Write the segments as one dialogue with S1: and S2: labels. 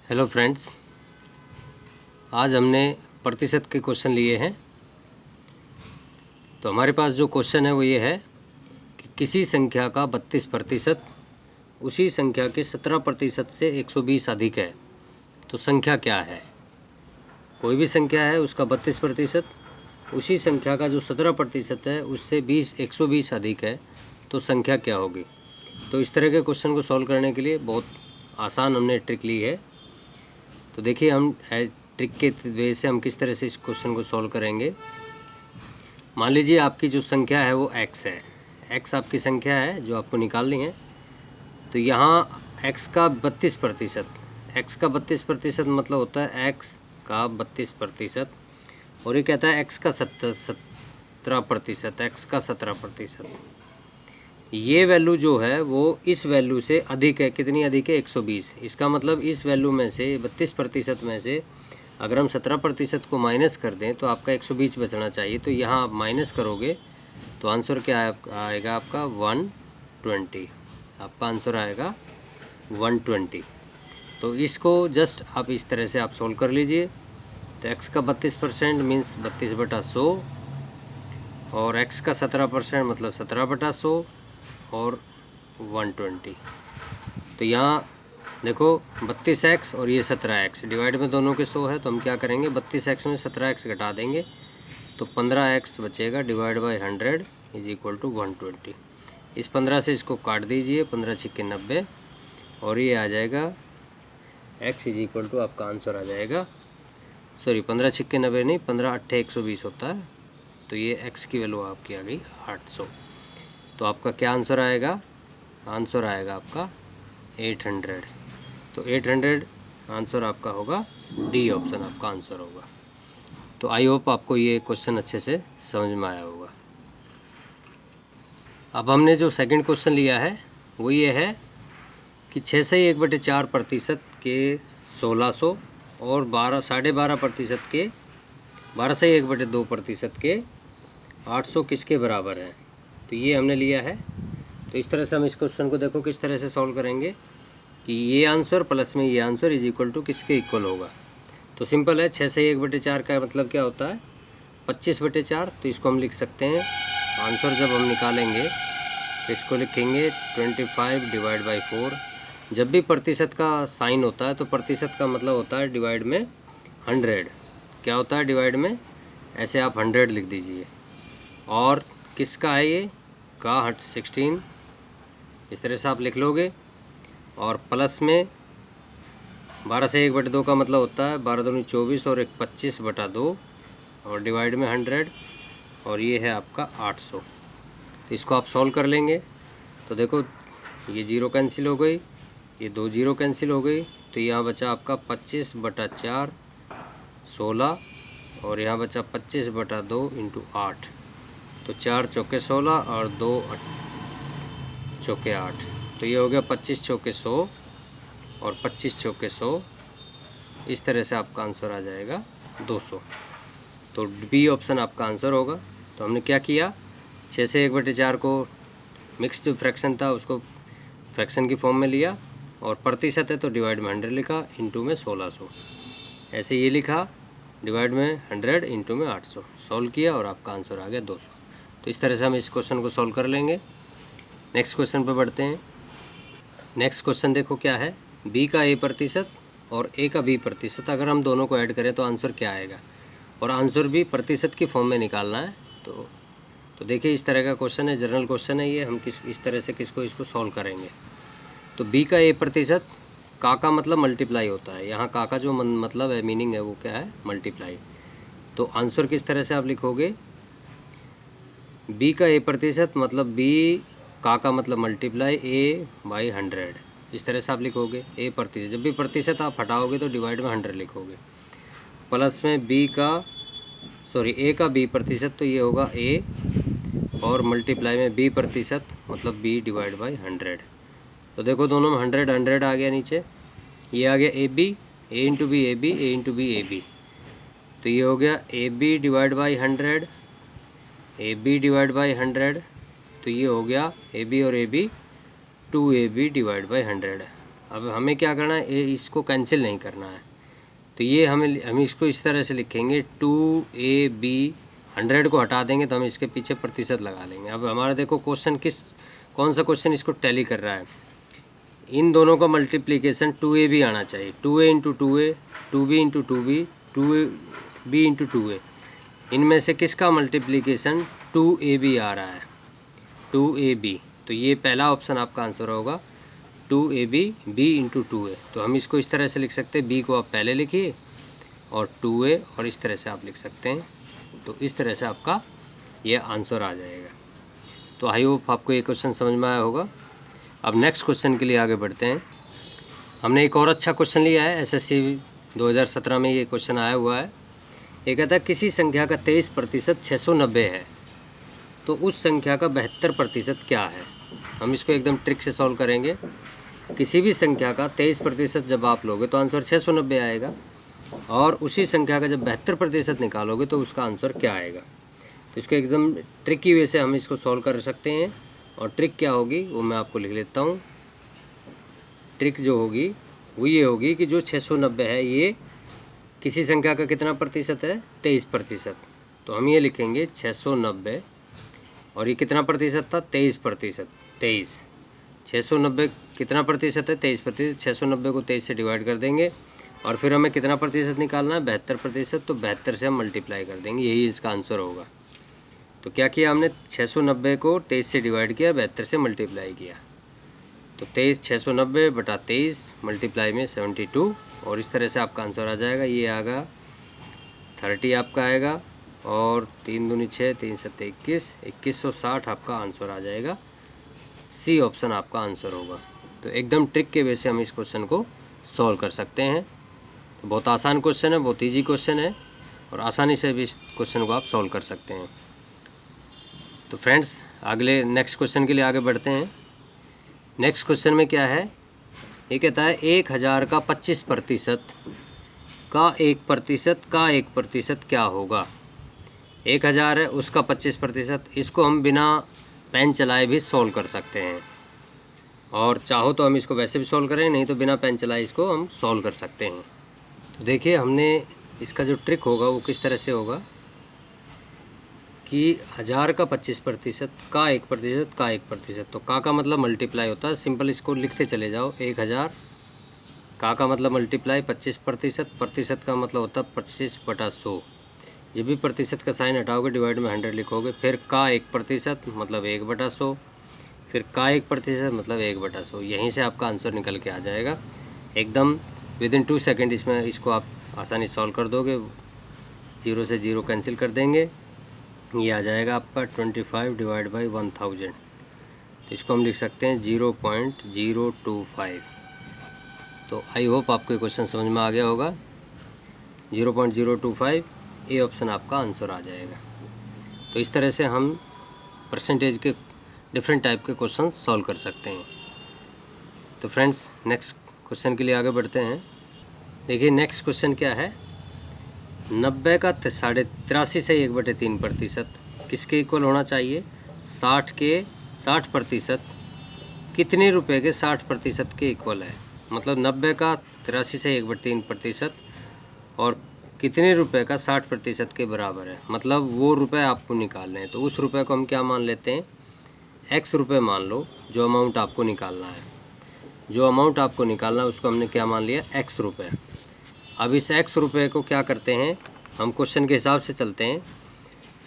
S1: Hello friends, आज हमने प्रतिशत के क्वेश्चन लिए हैं। तो हमारे पास जो क्वेश्चन है वो ये है कि किसी संख्या का 32% उसी संख्या के 17% से 120 अधिक है, तो संख्या क्या है। कोई भी संख्या है उसका 32%, उसी संख्या का जो 17% है उससे 120 अधिक है, तो संख्या क्या होगी। तो इस तरह के क्वेश्चन को सॉल्व करने के लिए बहुत आसान हमने ट्रिक ली है। तो देखिए हम ट्रिक के वजह से हम किस तरह से इस क्वेश्चन को सॉल्व करेंगे। मान लीजिए आपकी जो संख्या है वो x है, x आपकी संख्या है जो आपको निकालनी है। तो यहाँ x का 32%, x का 32% मतलब होता है x का 32%, और ये कहता है x का 17%, x का 17%। ये वैल्यू जो है वो इस वैल्यू से अधिक है। कितनी अधिक है? 120। इसका मतलब इस वैल्यू में से 32% में से अगर हम 17% को माइनस कर दें तो आपका 120 बचना चाहिए। तो यहाँ आप माइनस करोगे तो आंसर क्या आएगा आपका? 120। आपका आंसर आएगा 120। तो इसको जस्ट आप इस तरह से आप सोल्व कर लीजिए। तो x का 32% मीन्स 32/100, और x का 17% मतलब 17/100 और 120। तो यहाँ देखो 32x और ये 17x डिवाइड में दोनों के 100 है, तो हम क्या करेंगे 32x में 17x घटा देंगे तो 15x बचेगा divide by 100 is equal to 120। इस 15 से इसको काट दीजिए, 15 छिक्के 90, और ये आ जाएगा x इज इक्वल टू आपका आंसर आ जाएगा, सॉरी 15 छिक्के 90 नहीं, 15 अट्ठे 120 होता है। तो ये x की वैल्यू आपकी आ गई 800। तो आपका क्या आंसर आएगा? आंसर आएगा आपका 800। तो 800 आंसर आपका होगा, डी ऑप्शन आपका आंसर होगा। तो आई होप आपको ये क्वेश्चन अच्छे से समझ में आया होगा। अब हमने जो सेकंड क्वेश्चन लिया है वो ये है कि 6 से 1/4% के 1600 और 12.5% के 12 से 1/2% के 800 किसके बराबर है। तो ये हमने लिया है। तो इस तरह से हम इस क्वेश्चन को देखो किस तरह से सॉल्व करेंगे कि ये आंसर प्लस में ये आंसर इज इक्वल टू किसके इक्वल होगा। तो सिंपल है, 6 से 1/4 का मतलब क्या होता है? 25/4। तो इसको हम लिख सकते हैं, आंसर जब हम निकालेंगे तो इसको लिखेंगे 25 डिवाइड बाई 4। जब भी प्रतिशत का साइन होता है तो प्रतिशत का मतलब होता है डिवाइड में 100। क्या होता है डिवाइड में? ऐसे आप 100 लिख दीजिए। और किसका है ये? का 16, इस तरह से आप लिख लोगे। और प्लस में 12 से 1/2 का मतलब होता है 12 दूनी 24 और 1 25/2 और डिवाइड में 100, और ये है आपका 800। तो इसको आप सॉल्व कर लेंगे तो देखो ये 0 कैंसिल हो गई, ये 2 0 कैंसिल हो गई, तो यहाँ बचा आपका 25/4 16, और यहाँ बचा 25/2 इंटू 8। तो 4 चौके 16 और 2 चौके 8। तो ये हो गया 25 चौके 100 और 25 चौके 100। इस तरह से आपका आंसर आ जाएगा 200। तो बी ऑप्शन आपका आंसर होगा। तो हमने क्या किया, 6 से 1/4 को मिक्स जो फ्रैक्शन था उसको फ्रैक्शन की फॉर्म में लिया, और प्रतिशत है तो डिवाइड में 100 लिखा, इंटू में 1600। ऐसे ये लिखा डिवाइड में 100 इंटू में 800, सॉल्व किया और आपका आंसर आ गया 200। तो इस तरह से हम इस क्वेश्चन को सॉल्व कर लेंगे। नेक्स्ट क्वेश्चन पर बढ़ते हैं। नेक्स्ट क्वेश्चन देखो क्या है, b का a% और a का b%, अगर हम दोनों को ऐड करें तो आंसर क्या आएगा, और आंसर भी प्रतिशत की फॉर्म में निकालना है। तो देखिए इस तरह का क्वेश्चन है, जनरल क्वेश्चन है ये। हम इस तरह से इसको सॉल्व करेंगे। तो b का a%, का मतलब मल्टीप्लाई होता है। यहाँ का जो मतलब है, मीनिंग है वो क्या है? मल्टीप्लाई। तो आंसर किस तरह से आप लिखोगे, b का a% मतलब b का मतलब मल्टीप्लाई a/100। इस तरह से आप लिखोगे a%। जब भी प्रतिशत आप हटाओगे तो डिवाइड में 100 लिखोगे। प्लस में a का b%, तो ये होगा a, और मल्टीप्लाई में b% मतलब b डिवाइड बाई 100। तो देखो दोनों में 100 100 आ गया नीचे, ये आ गया a b, a into B a b, a into B a b। तो ये हो गया a b divide by 100, A B divide by 100। तो ये हो गया ए बी और A B 2ab divide by 100। अब हमें क्या करना है, इसको कैंसिल नहीं करना है, तो ये हम इसको इस तरह से लिखेंगे 2AB 100 को हटा देंगे तो हम इसके पीछे प्रतिशत लगा लेंगे। अब हमारा देखो क्वेश्चन कौन सा क्वेश्चन इसको टैली कर रहा है। इन दोनों का मल्टीप्लिकेशन 2AB आना चाहिए, 2A into 2A, 2B into 2B, 2B into 2A। इनमें से किसका मल्टीप्लिकेशन 2AB आ रहा है, 2AB। तो ये पहला ऑप्शन आपका आंसर होगा 2AB B इंटू 2A। तो हम इसको इस तरह से लिख सकते हैं, B को आप पहले लिखिए और 2A और इस तरह से आप लिख सकते हैं। तो इस तरह से आपका ये आंसर आ जाएगा। तो आई होप आपको ये क्वेश्चन समझ में आया होगा। अब नेक्स्ट क्वेश्चन के लिए आगे बढ़ते हैं। हमने एक और अच्छा क्वेश्चन लिया है, SSC 2017 में ये क्वेश्चन आया हुआ है। ये कहता है किसी संख्या का 23% 690 है, तो उस संख्या का 72% क्या है। हम इसको एकदम ट्रिक से सॉल्व करेंगे। किसी भी संख्या का 23% जब आप लोगे तो आंसर 690 आएगा, और उसी संख्या का जब 72% निकालोगे तो उसका आंसर क्या आएगा। तो इसको एकदम ट्रिकी वे से हम इसको सॉल्व कर सकते हैं। और ट्रिक क्या होगी वो मैं आपको लिख लेता हूँ। ट्रिक जो होगी वो ये होगी कि जो 690 है ये किसी संख्या का कितना प्रतिशत है, 23%। तो हम ये लिखेंगे 690 और ये कितना प्रतिशत था, 23%। 23 690 कितना प्रतिशत है, 23%। 690 को 23 से डिवाइड कर देंगे और फिर हमें कितना प्रतिशत निकालना है, 72%। तो 72 से हम मल्टीप्लाई कर देंगे, यही इसका आंसर होगा। तो क्या किया हमने, 690 को 23 से डिवाइड किया, 72 से मल्टीप्लाई किया। तो 690 बटा 23 मल्टीप्लाई में 72, और इस तरह से आपका आंसर आ जाएगा। ये आएगा 30 आपका आएगा, और 3 दूनी 6, 3 सत्ते 21, 2160 आपका आंसर आ जाएगा। सी ऑप्शन आपका आंसर होगा। तो एकदम ट्रिक के वजह से हम इस क्वेश्चन को सॉल्व कर सकते हैं। तो बहुत आसान क्वेश्चन है, बहुत ईजी क्वेश्चन है, और आसानी से भी इस क्वेश्चन को आप सॉल्व कर सकते हैं। तो फ्रेंड्स अगले नेक्स्ट क्वेश्चन के लिए आगे बढ़ते हैं। नेक्स्ट क्वेश्चन में क्या है, ये कहता है 1000 का 25% का 1% क्या होगा। 1000 है, उसका 25%। इसको हम बिना पेन चलाए भी सॉल्व कर सकते हैं, और चाहो तो हम इसको वैसे भी सॉल्व करें, नहीं तो बिना पेन चलाए इसको हम सॉल्व कर सकते हैं। तो देखिए हमने इसका जो ट्रिक होगा वो किस तरह से होगा कि 1000 का 25% का 1% का 1%। तो का मतलब मल्टीप्लाई होता है, सिंपल इसको लिखते चले जाओ। 1000 का मतलब मल्टीप्लाई 25%, प्रतिशत का मतलब होता है 25/100। जब भी प्रतिशत का साइन हटाओगे डिवाइड में 100 लिखोगे। फिर का 1% मतलब 1/100, फिर का 1% मतलब 1/100। यहीं से आपका आंसर निकल के आ जाएगा एकदम विदिन 2 सेकेंड। इसको आप आसानी सॉल्व कर दोगे, 0 से 0 कैंसिल कर देंगे, ये आ जाएगा आपका 25 डिवाइड बाई 1000। तो इसको हम लिख सकते हैं 0.025। तो आई होप आपको ये क्वेश्चन समझ में आ गया होगा। 0.025 ए ऑप्शन आपका आंसर आ जाएगा। तो इस तरह से हम परसेंटेज के डिफरेंट टाइप के क्वेश्चन सॉल्व कर सकते हैं। तो फ्रेंड्स नेक्स्ट क्वेश्चन के लिए आगे बढ़ते हैं। देखिए नेक्स्ट क्वेश्चन क्या है, 90 का 83.5 से 1/3% किसके इक्वल होना चाहिए। 60 के 60% कितने रुपए के 60% के इक्वल है। मतलब 90 का 83 से 1/3% और कितने रुपए का 60% के बराबर है। मतलब वो रुपए आपको निकालने हैं, तो उस रुपए को हम क्या मान लेते हैं, x रुपए मान लो। जो अमाउंट आपको निकालना है, जो अमाउंट आपको निकालना है उसको हमने क्या मान लिया, x रुपए। अब इस x रुपए को क्या करते हैं, हम क्वेश्चन के हिसाब से चलते हैं।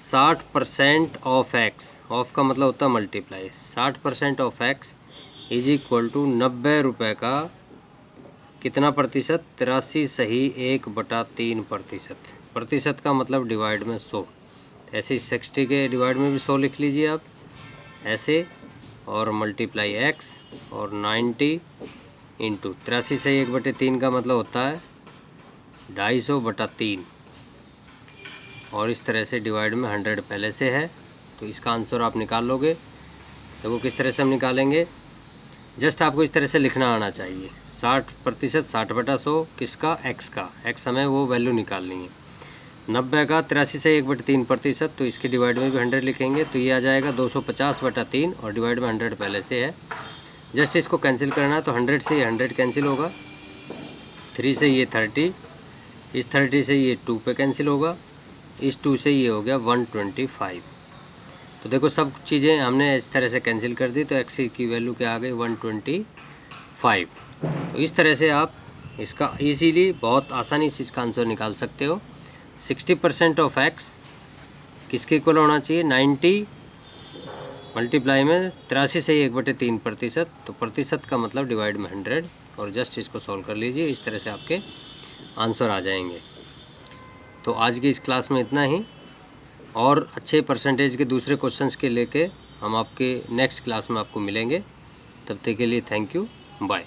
S1: 60% ऑफ x, ऑफ का मतलब होता है multiply, 60% of x is equal to 90 रुपये का कितना प्रतिशत, 83 सही 1/3%। प्रतिशत का मतलब डिवाइड में 100। ऐसे 60 के डिवाइड में भी 100 लिख लीजिए आप ऐसे, और मल्टीप्लाई x, और 90 इंटू 83 से 1/3 का मतलब होता है 250/3, और इस तरह से डिवाइड में 100 पहले से है। तो इसका आंसर आप निकाल लोगे। तो वो किस तरह से हम निकालेंगे, जस्ट आपको इस तरह से लिखना आना चाहिए। 60% 60/100 किसका, x का, x हमें वो वैल्यू निकालनी है। 90 का 83 से 1/3%, तो इसके डिवाइड में भी 100 लिखेंगे। तो ये आ जाएगा 250/3, और डिवाइड में 100 पहले से है। जस्ट इसको कैंसिल करना है, तो 100 से ये 100 कैंसिल होगा, 3 से ये 30, इस 30 से ये 2 पे कैंसिल होगा, इस 2 से ये हो गया 125। तो देखो सब चीज़ें हमने इस तरह से कैंसिल कर दी, तो एक्स की वैल्यू क्या आ गई 125। तो इस तरह से आप इसका इजीली बहुत आसानी से इसका आंसर निकाल सकते हो। 60% ऑफ एक्स किसके इक्वल होना चाहिए, 90 मल्टीप्लाई में 83 से 1/3%, तो प्रतिशत का मतलब डिवाइड में 100, और जस्ट इसको सॉल्व कर लीजिए, इस तरह से आपके आंसर आ जाएंगे। तो आज की इस क्लास में इतना ही, और अच्छे परसेंटेज के दूसरे क्वेश्चंस के लेके हम आपके नेक्स्ट क्लास में आपको मिलेंगे। तब तक के लिए थैंक यू, बाय।